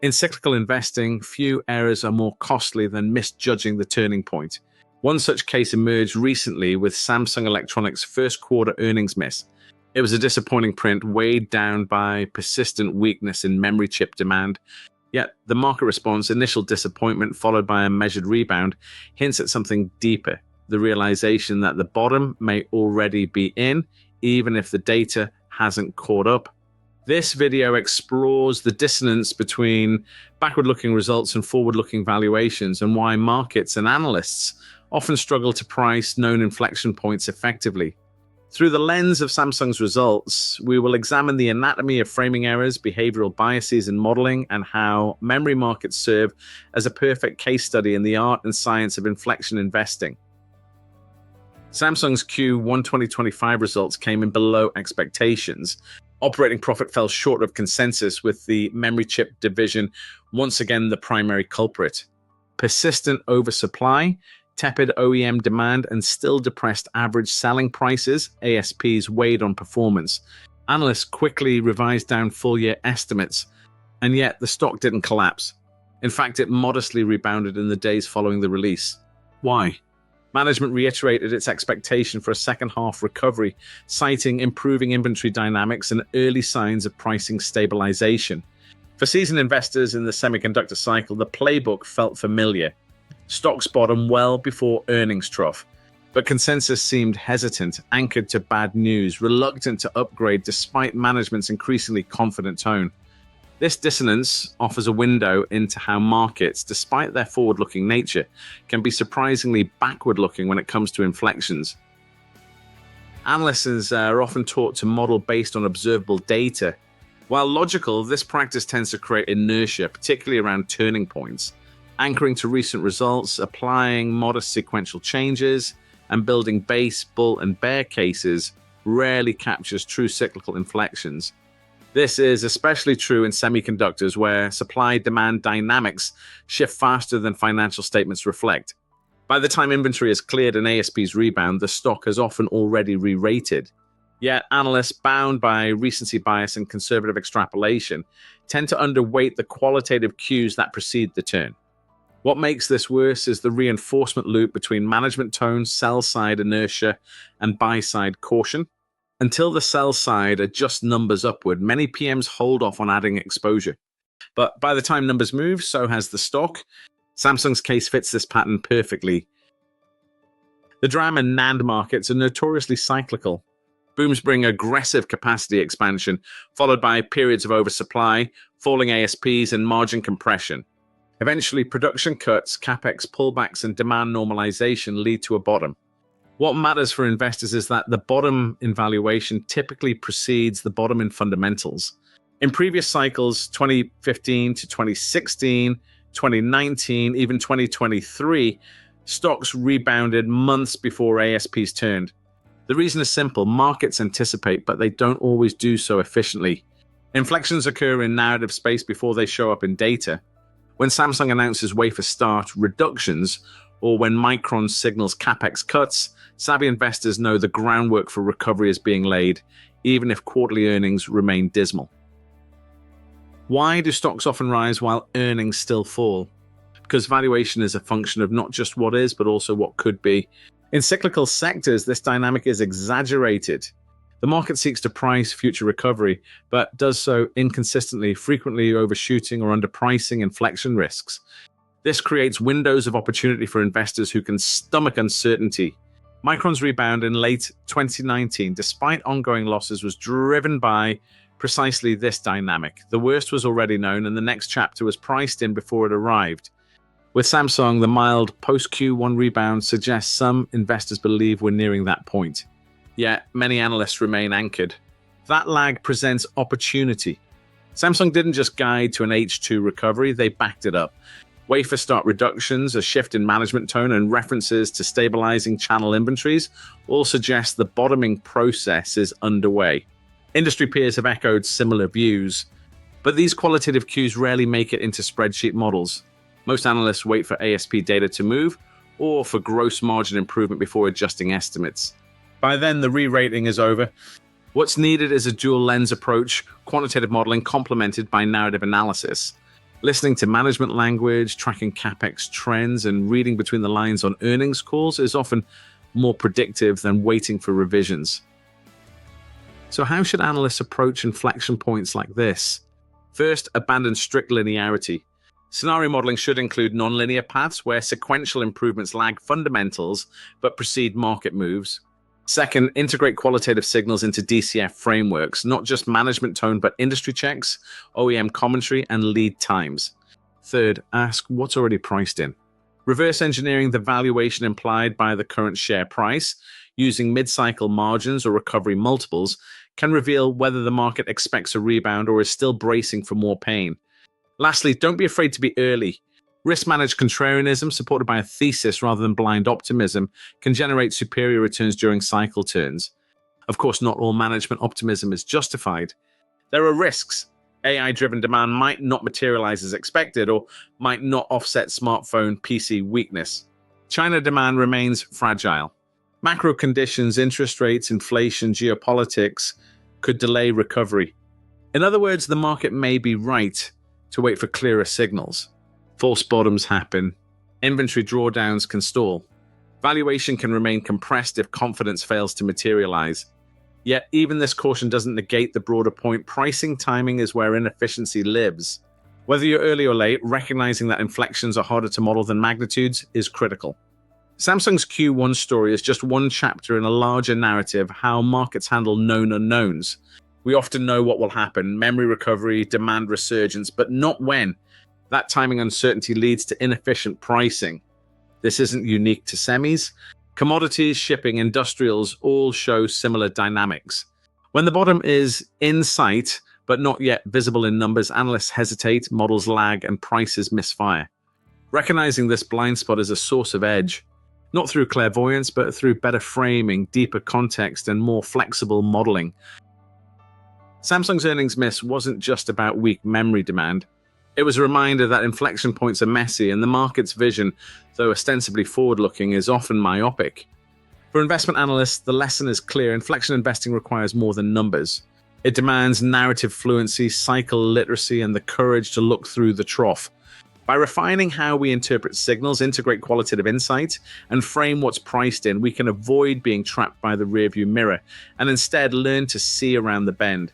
In cyclical investing, few errors are more costly than misjudging the turning point. One such case emerged recently with Samsung Electronics' first quarter earnings miss. It was a disappointing print weighed down by persistent weakness in memory chip demand. Yet the market response, initial disappointment followed by a measured rebound, hints at something deeper, the realization that the bottom may already be in, even if the data hasn't caught up. This video explores the dissonance between backward-looking results and forward-looking valuations, and why markets and analysts often struggle to price known inflection points effectively. Through the lens of Samsung's results, we will examine the anatomy of framing errors, behavioral biases in modeling, and how memory markets serve as a perfect case study in the art and science of inflection investing. Samsung's Q1 2025 results came in below expectations. Operating profit fell short of consensus, with the memory chip division once again the primary culprit. Persistent oversupply, tepid OEM demand, and still depressed average selling prices, ASPs, weighed on performance. Analysts quickly revised down full-year estimates, and yet the stock didn't collapse. In fact, it modestly rebounded in the days following the release. Why? Management reiterated its expectation for a second-half recovery, citing improving inventory dynamics and early signs of pricing stabilization. For seasoned investors in the semiconductor cycle, the playbook felt familiar. Stocks bottomed well before earnings trough, but consensus seemed hesitant, anchored to bad news, reluctant to upgrade despite management's increasingly confident tone. This dissonance offers a window into how markets, despite their forward-looking nature, can be surprisingly backward-looking when it comes to inflections. Analysts are often taught to model based on observable data. While logical, this practice tends to create inertia, particularly around turning points. Anchoring to recent results, applying modest sequential changes, and building base, bull, and bear cases rarely captures true cyclical inflections. This is especially true in semiconductors, where supply-demand dynamics shift faster than financial statements reflect. By the time inventory is cleared and ASPs rebound, the stock has often already re-rated. Yet analysts, bound by recency bias and conservative extrapolation, tend to underweight the qualitative cues that precede the turn. What makes this worse is the reinforcement loop between management tone, sell-side inertia, and buy-side caution. Until the sell-side adjusts numbers upward, many PMs hold off on adding exposure. But by the time numbers move, so has the stock. Samsung's case fits this pattern perfectly. The DRAM and NAND markets are notoriously cyclical. Booms bring aggressive capacity expansion, followed by periods of oversupply, falling ASPs, and margin compression. Eventually, production cuts, capex pullbacks, and demand normalization lead to a bottom. What matters for investors is that the bottom in valuation typically precedes the bottom in fundamentals. In previous cycles, 2015 to 2016, 2019, even 2023, stocks rebounded months before ASPs turned. The reason is simple: markets anticipate, but they don't always do so efficiently. Inflections occur in narrative space before they show up in data. When Samsung announces wafer start reductions, or when Micron signals capex cuts, savvy investors know the groundwork for recovery is being laid, even if quarterly earnings remain dismal. Why do stocks often rise while earnings still fall? Because valuation is a function of not just what is, but also what could be. In cyclical sectors, this dynamic is exaggerated. The market seeks to price future recovery, but does so inconsistently, frequently overshooting or underpricing inflection risks. This creates windows of opportunity for investors who can stomach uncertainty. Micron's rebound in late 2019, despite ongoing losses, was driven by precisely this dynamic. The worst was already known, and the next chapter was priced in before it arrived. With Samsung, the mild post-Q1 rebound suggests some investors believe we're nearing that point. Yet, many analysts remain anchored. That lag presents opportunity. Samsung didn't just guide to an H2 recovery, they backed it up. Wafer start reductions, a shift in management tone, and references to stabilizing channel inventories all suggest the bottoming process is underway. Industry peers have echoed similar views, but these qualitative cues rarely make it into spreadsheet models. Most analysts wait for ASP data to move, or for gross margin improvement before adjusting estimates. By then, the re-rating is over. What's needed is a dual lens approach, quantitative modeling complemented by narrative analysis. Listening to management language, tracking CapEx trends, and reading between the lines on earnings calls is often more predictive than waiting for revisions. So how should analysts approach inflection points like this? First, abandon strict linearity. Scenario modeling should include nonlinear paths where sequential improvements lag fundamentals but precede market moves. Second, integrate qualitative signals into DCF frameworks, not just management tone but industry checks, OEM commentary, and lead times. Third, ask what's already priced in. Reverse engineering the valuation implied by the current share price using mid-cycle margins or recovery multiples can reveal whether the market expects a rebound or is still bracing for more pain. Lastly, don't be afraid to be early. Risk-managed contrarianism, supported by a thesis rather than blind optimism, can generate superior returns during cycle turns. Of course, not all management optimism is justified. There are risks. AI-driven demand might not materialize as expected or might not offset smartphone PC weakness. China demand remains fragile. Macro conditions, interest rates, inflation, geopolitics could delay recovery. In other words, the market may be right to wait for clearer signals. False bottoms happen. Inventory drawdowns can stall. Valuation can remain compressed if confidence fails to materialize. Yet, even this caution doesn't negate the broader point. Pricing timing is where inefficiency lives. Whether you're early or late, recognizing that inflections are harder to model than magnitudes is critical. Samsung's Q1 story is just one chapter in a larger narrative, how markets handle known unknowns. We often know what will happen, memory recovery, demand resurgence, but not when. That timing uncertainty leads to inefficient pricing. This isn't unique to semis. Commodities, shipping, industrials all show similar dynamics. When the bottom is in sight, but not yet visible in numbers, analysts hesitate, models lag, and prices misfire. Recognizing this blind spot is a source of edge, not through clairvoyance, but through better framing, deeper context, and more flexible modeling. Samsung's earnings miss wasn't just about weak memory demand. It was a reminder that inflection points are messy and the market's vision, though ostensibly forward-looking, is often myopic. For investment analysts, the lesson is clear. Inflection investing requires more than numbers. It demands narrative fluency, cycle literacy, and the courage to look through the trough. By refining how we interpret signals, integrate qualitative insight, and frame what's priced in, we can avoid being trapped by the rearview mirror and instead learn to see around the bend.